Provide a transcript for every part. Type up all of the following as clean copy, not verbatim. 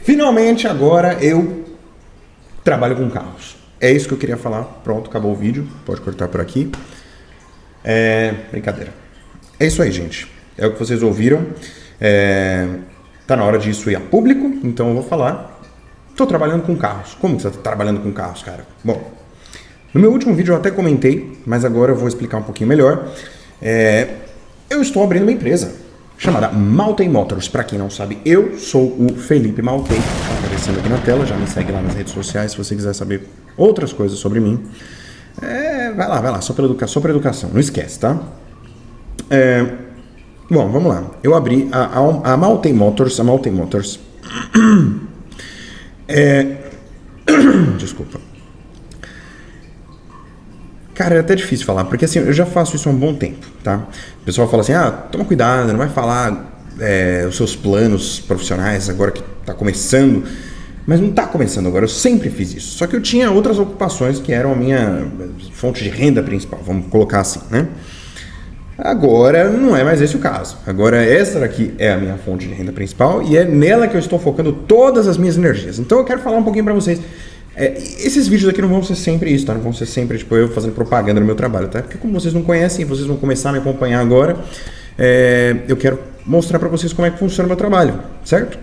Finalmente, agora eu trabalho com carros. É isso que eu queria falar. Pronto, acabou o vídeo. Pode cortar por aqui. Brincadeira. É isso aí, gente. É o que vocês ouviram. Tá na hora disso ir a público, então eu vou falar. Tô trabalhando com carros. Como que você tá trabalhando com carros, cara? Bom, no meu último vídeo eu até comentei, mas agora eu vou explicar um pouquinho melhor. Eu estou abrindo uma empresa chamada Maltei Motors. Para quem não sabe, eu sou o Felipe Maltei, tá aparecendo aqui na tela, já me segue lá nas redes sociais se você quiser saber outras coisas sobre mim. Vai lá, só para educação, não esquece, tá? Bom, vamos lá. Eu abri a Maltei Motors, desculpa. Cara, é até difícil falar, porque assim, eu já faço isso há um bom tempo, tá? O pessoal fala assim, toma cuidado, não vai falar os seus planos profissionais agora que tá começando. Mas não tá começando agora, eu sempre fiz isso. Só que eu tinha outras ocupações que eram a minha fonte de renda principal, vamos colocar assim, né? Agora não é mais esse o caso. Agora essa daqui é a minha fonte de renda principal e é nela que eu estou focando todas as minhas energias. Então eu quero falar um pouquinho pra vocês. Esses vídeos aqui não vão ser sempre isso, tá? Não vão ser sempre tipo eu fazendo propaganda no meu trabalho, tá? Porque como vocês não conhecem, vocês vão começar a me acompanhar agora, eu quero mostrar pra vocês como é que funciona o meu trabalho, certo?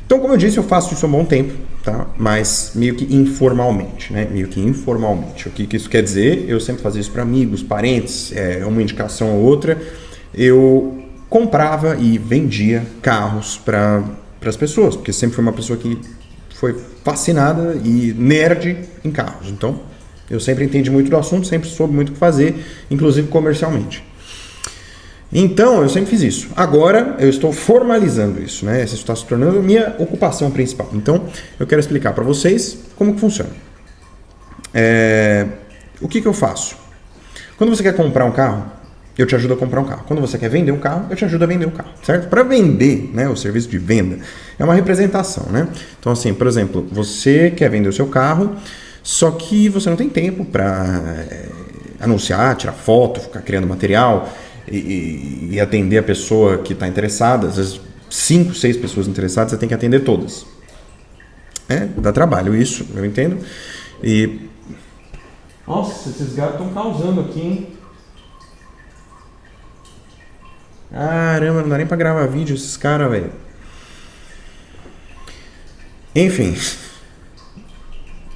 Então, como eu disse, eu faço isso há um bom tempo, tá? Mas meio que informalmente, né? Meio que informalmente. O que isso quer dizer? Eu sempre fazia isso para amigos, parentes, uma indicação ou outra. Eu comprava e vendia carros para as pessoas, porque sempre fui uma pessoa que foi fascinada e nerd em carros. Então, eu sempre entendi muito do assunto, sempre soube muito o que fazer, inclusive comercialmente. Então, eu sempre fiz isso. Agora, eu estou formalizando isso, né? Isso está se tornando a minha ocupação principal. Então, eu quero explicar para vocês como que funciona. O que eu faço? Quando você quer comprar um carro, eu te ajudo a comprar um carro. Quando você quer vender um carro, eu te ajudo a vender um carro, certo? Para vender, né, o serviço de venda é uma representação, né? Então, assim, por exemplo, você quer vender o seu carro, só que você não tem tempo para anunciar, tirar foto, ficar criando material e atender a pessoa que está interessada. Às vezes 5, 6 pessoas interessadas, você tem que atender todas. Dá trabalho isso, eu entendo. Nossa, esses gatos estão causando aqui, hein? Caramba, não dá nem pra gravar vídeo esses caras, velho. Enfim.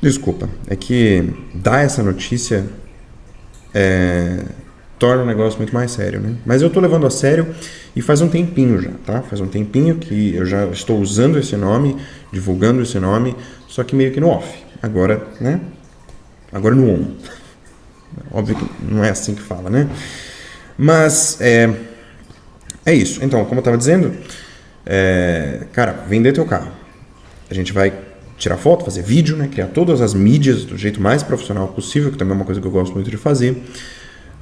Desculpa, é que dar essa notícia torna o negócio muito mais sério, né? Mas eu tô levando a sério e faz um tempinho já, tá? Faz um tempinho que eu já estou usando esse nome, divulgando esse nome, só que meio que no off. Agora, né? Agora no on. Óbvio que não é assim que fala, né? Mas, é isso. Então, como eu estava dizendo, cara, vender teu carro. A gente vai tirar foto, fazer vídeo, né? Criar todas as mídias do jeito mais profissional possível, que também é uma coisa que eu gosto muito de fazer.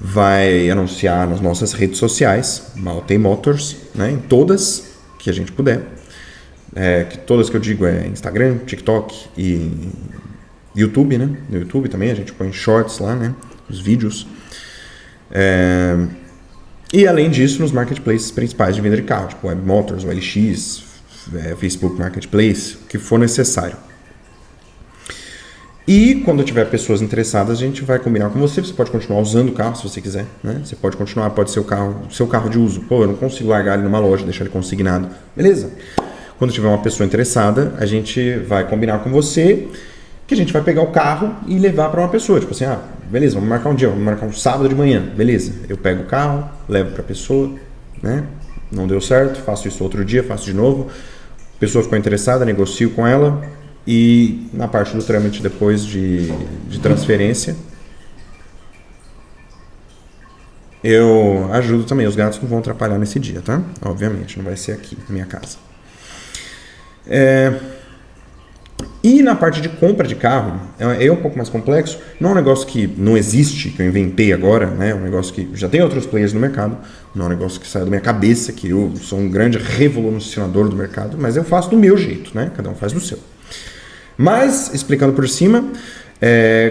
Vai anunciar nas nossas redes sociais, Maltei Motors, né? Em todas que a gente puder. Todas que eu digo Instagram, TikTok e YouTube, né? No YouTube também a gente põe shorts lá, né? Os vídeos. E além disso, nos marketplaces principais de venda de carro, tipo Web Motors, OLX, Facebook Marketplace, o que for necessário. E quando tiver pessoas interessadas, a gente vai combinar com você. Você pode continuar usando o carro se você quiser, né? Você pode continuar, pode ser seu carro de uso. Pô, eu não consigo largar ele numa loja, deixar ele consignado. Beleza. Quando tiver uma pessoa interessada, a gente vai combinar com você que a gente vai pegar o carro e levar para uma pessoa. Tipo assim, beleza, vamos marcar um dia, vamos marcar um sábado de manhã. Beleza, eu pego o carro, levo para a pessoa, né? Não deu certo, faço isso outro dia, faço de novo. A pessoa ficou interessada, negocio com ela e na parte do trâmite depois de transferência, eu ajudo também. Os gatos não vão atrapalhar nesse dia, tá? Obviamente, não vai ser aqui na minha casa. E na parte de compra de carro, é um pouco mais complexo. Não é um negócio que não existe, que eu inventei agora, né? É um negócio que já tem outros players no mercado. Não é um negócio que sai da minha cabeça, que eu sou um grande revolucionador do mercado, mas eu faço do meu jeito, né? Cada um faz do seu. Mas, explicando por cima,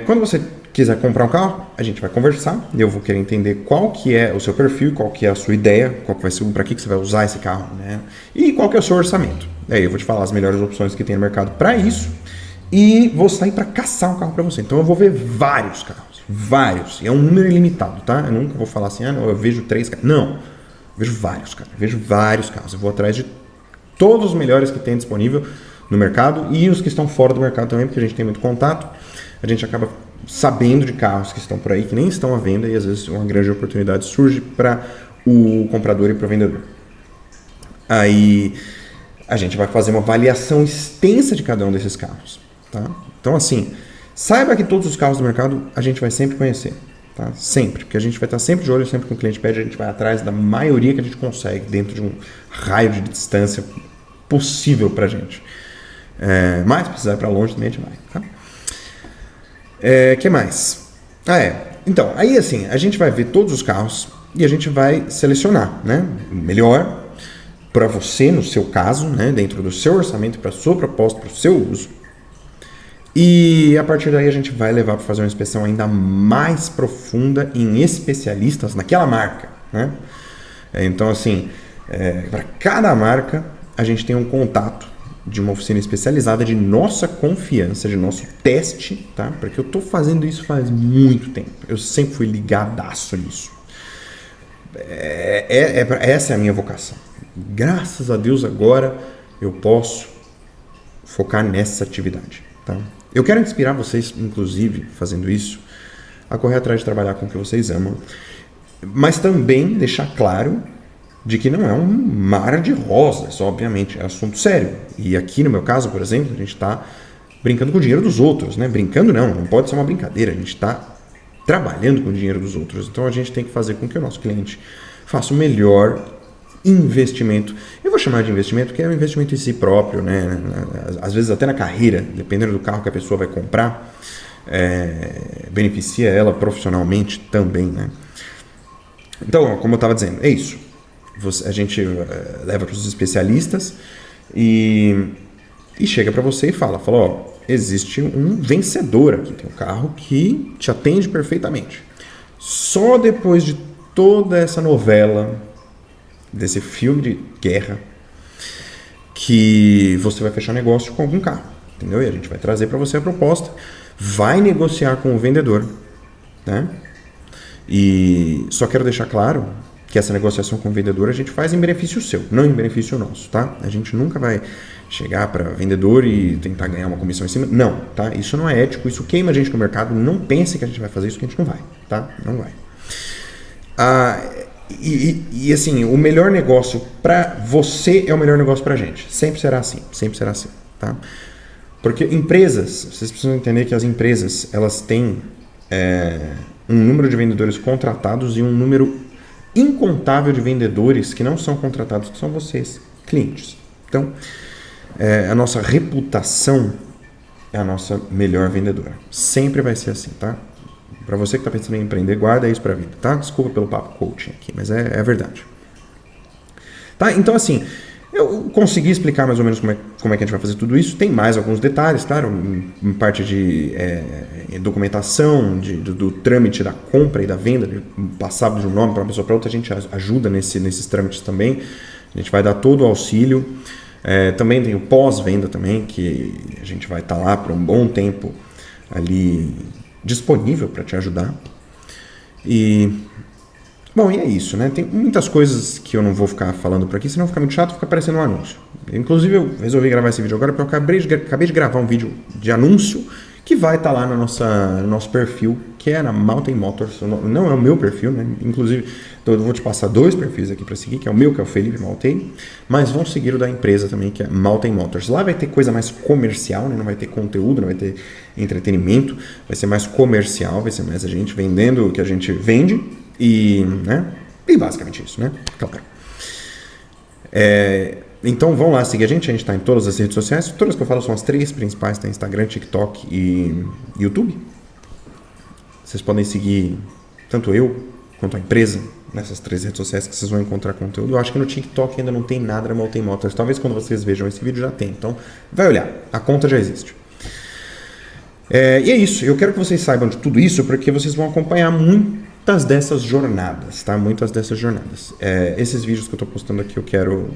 quando você quiser comprar um carro, a gente vai conversar, eu vou querer entender qual que é o seu perfil, qual que é a sua ideia, qual que vai ser, para que você vai usar esse carro, né? E qual que é o seu orçamento. Aí eu vou te falar as melhores opções que tem no mercado para isso e vou sair para caçar um carro para você. Então eu vou ver vários carros, vários, e é um número ilimitado, tá? Eu nunca vou falar assim, não, eu vejo 3 carros. Não, eu vejo vários, cara, eu vejo vários carros. Eu vou atrás de todos os melhores que tem disponível no mercado e os que estão fora do mercado também, porque a gente tem muito contato, a gente acaba sabendo de carros que estão por aí, que nem estão à venda, e às vezes uma grande oportunidade surge para o comprador e para o vendedor. Aí a gente vai fazer uma avaliação extensa de cada um desses carros, tá? Então assim, saiba que todos os carros do mercado a gente vai sempre conhecer, tá? Sempre, porque a gente vai estar sempre de olho, sempre que o cliente pede, a gente vai atrás da maioria que a gente consegue, dentro de um raio de distância possível pra gente. Mas se precisar ir para longe também a gente vai, tá? Que mais? Então, aí assim, a gente vai ver todos os carros e a gente vai selecionar, né? O melhor para você, no seu caso, né? Dentro do seu orçamento, para a sua proposta, para o seu uso. E a partir daí a gente vai levar para fazer uma inspeção ainda mais profunda em especialistas naquela marca, né? Então, assim, para cada marca a gente tem um contato de uma oficina especializada de nossa confiança, de nosso teste, tá? Porque eu tô fazendo isso faz muito tempo. Eu sempre fui ligadaço nisso. Essa é a minha vocação. Graças a Deus agora eu posso focar nessa atividade, tá? Eu quero inspirar vocês, inclusive, fazendo isso, a correr atrás de trabalhar com o que vocês amam, mas também deixar claro de que não é um mar de rosas, obviamente, é assunto sério. E aqui no meu caso, por exemplo, a gente está brincando com o dinheiro dos outros, né? Brincando não pode ser uma brincadeira, a gente está trabalhando com o dinheiro dos outros. Então a gente tem que fazer com que o nosso cliente faça o melhor investimento. Eu vou chamar de investimento porque é um investimento em si próprio, né? Às vezes até na carreira, dependendo do carro que a pessoa vai comprar, beneficia ela profissionalmente também, né? Então, como eu estava dizendo, é isso. A gente leva para os especialistas e chega para você e fala, ó, existe um vencedor aqui, tem um carro que te atende perfeitamente. Só depois de toda essa novela, desse filme de guerra, que você vai fechar negócio com algum carro, entendeu? E a gente vai trazer para você a proposta, vai negociar com o vendedor, né? E só quero deixar claro que essa negociação com o vendedor a gente faz em benefício seu, não em benefício nosso, tá? A gente nunca vai chegar para vendedor e tentar ganhar uma comissão em cima. Não, tá? Isso não é ético, isso queima a gente no mercado. Não pense que a gente vai fazer isso, que a gente não vai, tá? Não vai. E assim, o melhor negócio para você é o melhor negócio para a gente. Sempre será assim, tá? Porque empresas, vocês precisam entender que as empresas, elas têm um número de vendedores contratados e um número incontável de vendedores que não são contratados, que são vocês, clientes. Então, a nossa reputação é a nossa melhor vendedora. Sempre vai ser assim, tá? Para você que está pensando em empreender, guarda isso para a vida, tá? Desculpa pelo papo coaching aqui, mas é verdade. Tá? Então, assim, eu consegui explicar mais ou menos como é que a gente vai fazer tudo isso. Tem mais alguns detalhes, claro, em parte de documentação, do trâmite da compra e da venda, de passar de um nome para uma pessoa para outra, a gente ajuda nesses trâmites também. A gente vai dar todo o auxílio. Também tem o pós-venda também, que a gente vai estar lá por um bom tempo ali disponível para te ajudar. Bom, e é isso, né? Tem muitas coisas que eu não vou ficar falando por aqui, senão fica muito chato, fica parecendo um anúncio. Inclusive, eu resolvi gravar esse vídeo agora porque eu acabei de gravar um vídeo de anúncio que vai estar lá no nosso perfil, que é na Mountain Motors. Não é o meu perfil, né? Inclusive, eu vou te passar 2 perfis aqui para seguir, que é o meu, que é o Felipe Maltei, mas vão seguir o da empresa também, que é Mountain Motors. Lá vai ter coisa mais comercial, né? Não vai ter conteúdo, não vai ter entretenimento, vai ser mais comercial, vai ser mais a gente vendendo o que a gente vende. E basicamente isso, né? Claro. Então vão lá seguir a gente está em todas as redes sociais. Todas que eu falo são as 3 principais, tem Instagram, TikTok e YouTube. Vocês podem seguir tanto eu quanto a empresa nessas 3 redes sociais que vocês vão encontrar conteúdo. Eu acho que no TikTok ainda não tem nada da Mountain Motors. Talvez quando vocês vejam esse vídeo já tem. Então vai olhar, a conta já existe. E é isso, eu quero que vocês saibam de tudo isso porque vocês vão acompanhar muitas dessas jornadas, tá? Muitas dessas jornadas. Esses vídeos que eu tô postando aqui eu quero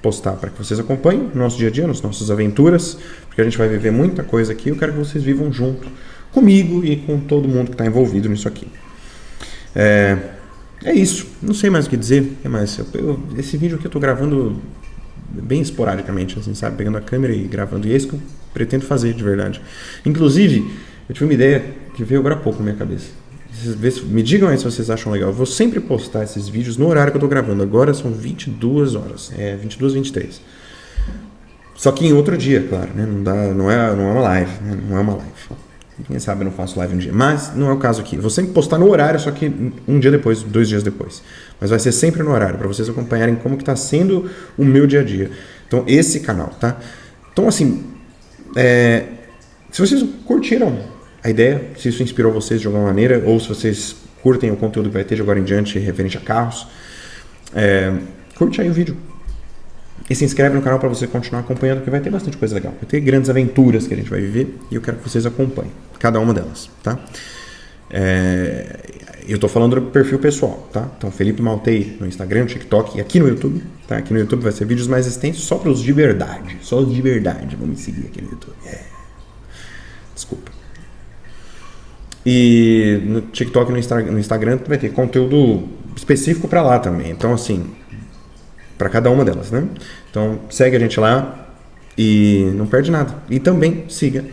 postar para que vocês acompanhem no nosso dia a dia, nas nossas aventuras, porque a gente vai viver muita coisa aqui. Eu quero que vocês vivam junto comigo e com todo mundo que está envolvido nisso aqui. É isso, não sei mais o que dizer. Esse vídeo aqui eu tô gravando bem esporadicamente, assim, sabe? Pegando a câmera e gravando. E é isso que eu pretendo fazer, de verdade. Inclusive, eu tive uma ideia que veio agora há pouco na minha cabeça. Me digam aí se vocês acham legal. Eu vou sempre postar esses vídeos no horário que eu tô gravando. Agora são 22 horas. 22, 23. Só que em outro dia, claro, né? Não é uma live, né? Não é uma live. Quem sabe eu não faço live um dia. Mas não é o caso aqui. Vou sempre postar no horário, só que um dia depois, 2 dias depois. Mas vai ser sempre no horário, para vocês acompanharem como que tá sendo o meu dia a dia. Então, esse canal, tá? Então, assim, se vocês curtiram a ideia, se isso inspirou vocês de alguma maneira, ou se vocês curtem o conteúdo que vai ter de agora em diante referente a carros, curte aí o vídeo. E se inscreve no canal para você continuar acompanhando, porque vai ter bastante coisa legal. Vai ter grandes aventuras que a gente vai viver e eu quero que vocês acompanhem cada uma delas, tá? Eu tô falando do perfil pessoal, tá? Então, Felipe Maltei no Instagram, no TikTok e aqui no YouTube, tá? Aqui no YouTube vai ser vídeos mais extensos só para os de verdade. Só os de verdade vão me seguir aqui no YouTube. Desculpa. E no TikTok e no Instagram vai ter conteúdo específico para lá também. Então, assim, para cada uma delas, né? Então, segue a gente lá e não perde nada. E também siga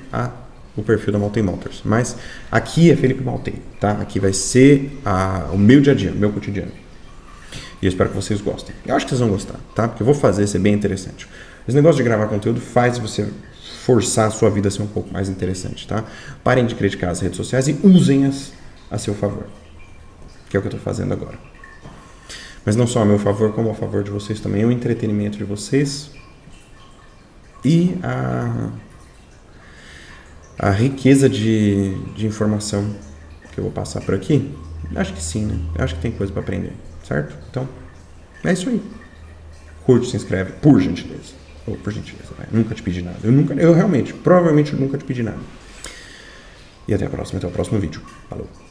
o perfil da Maltei Motors. Mas aqui é Felipe Maltei, tá? Aqui vai ser o meu dia a dia, o meu cotidiano. E eu espero que vocês gostem. Eu acho que vocês vão gostar, tá? Porque eu vou fazer ser bem interessante. Esse negócio de gravar conteúdo faz você forçar a sua vida a ser um pouco mais interessante, tá? Parem de criticar as redes sociais e usem-as a seu favor. Que é o que eu tô fazendo agora. Mas não só a meu favor, como a favor de vocês também. O entretenimento de vocês e a riqueza de informação que eu vou passar por aqui. Acho que sim, né? Acho que tem coisa para aprender, certo? Então, é isso aí. Curte, se inscreve, por gentileza. Ou por gentileza, vai. Nunca te pedi nada. Provavelmente nunca te pedi nada. E até a próxima, até o próximo vídeo. Falou.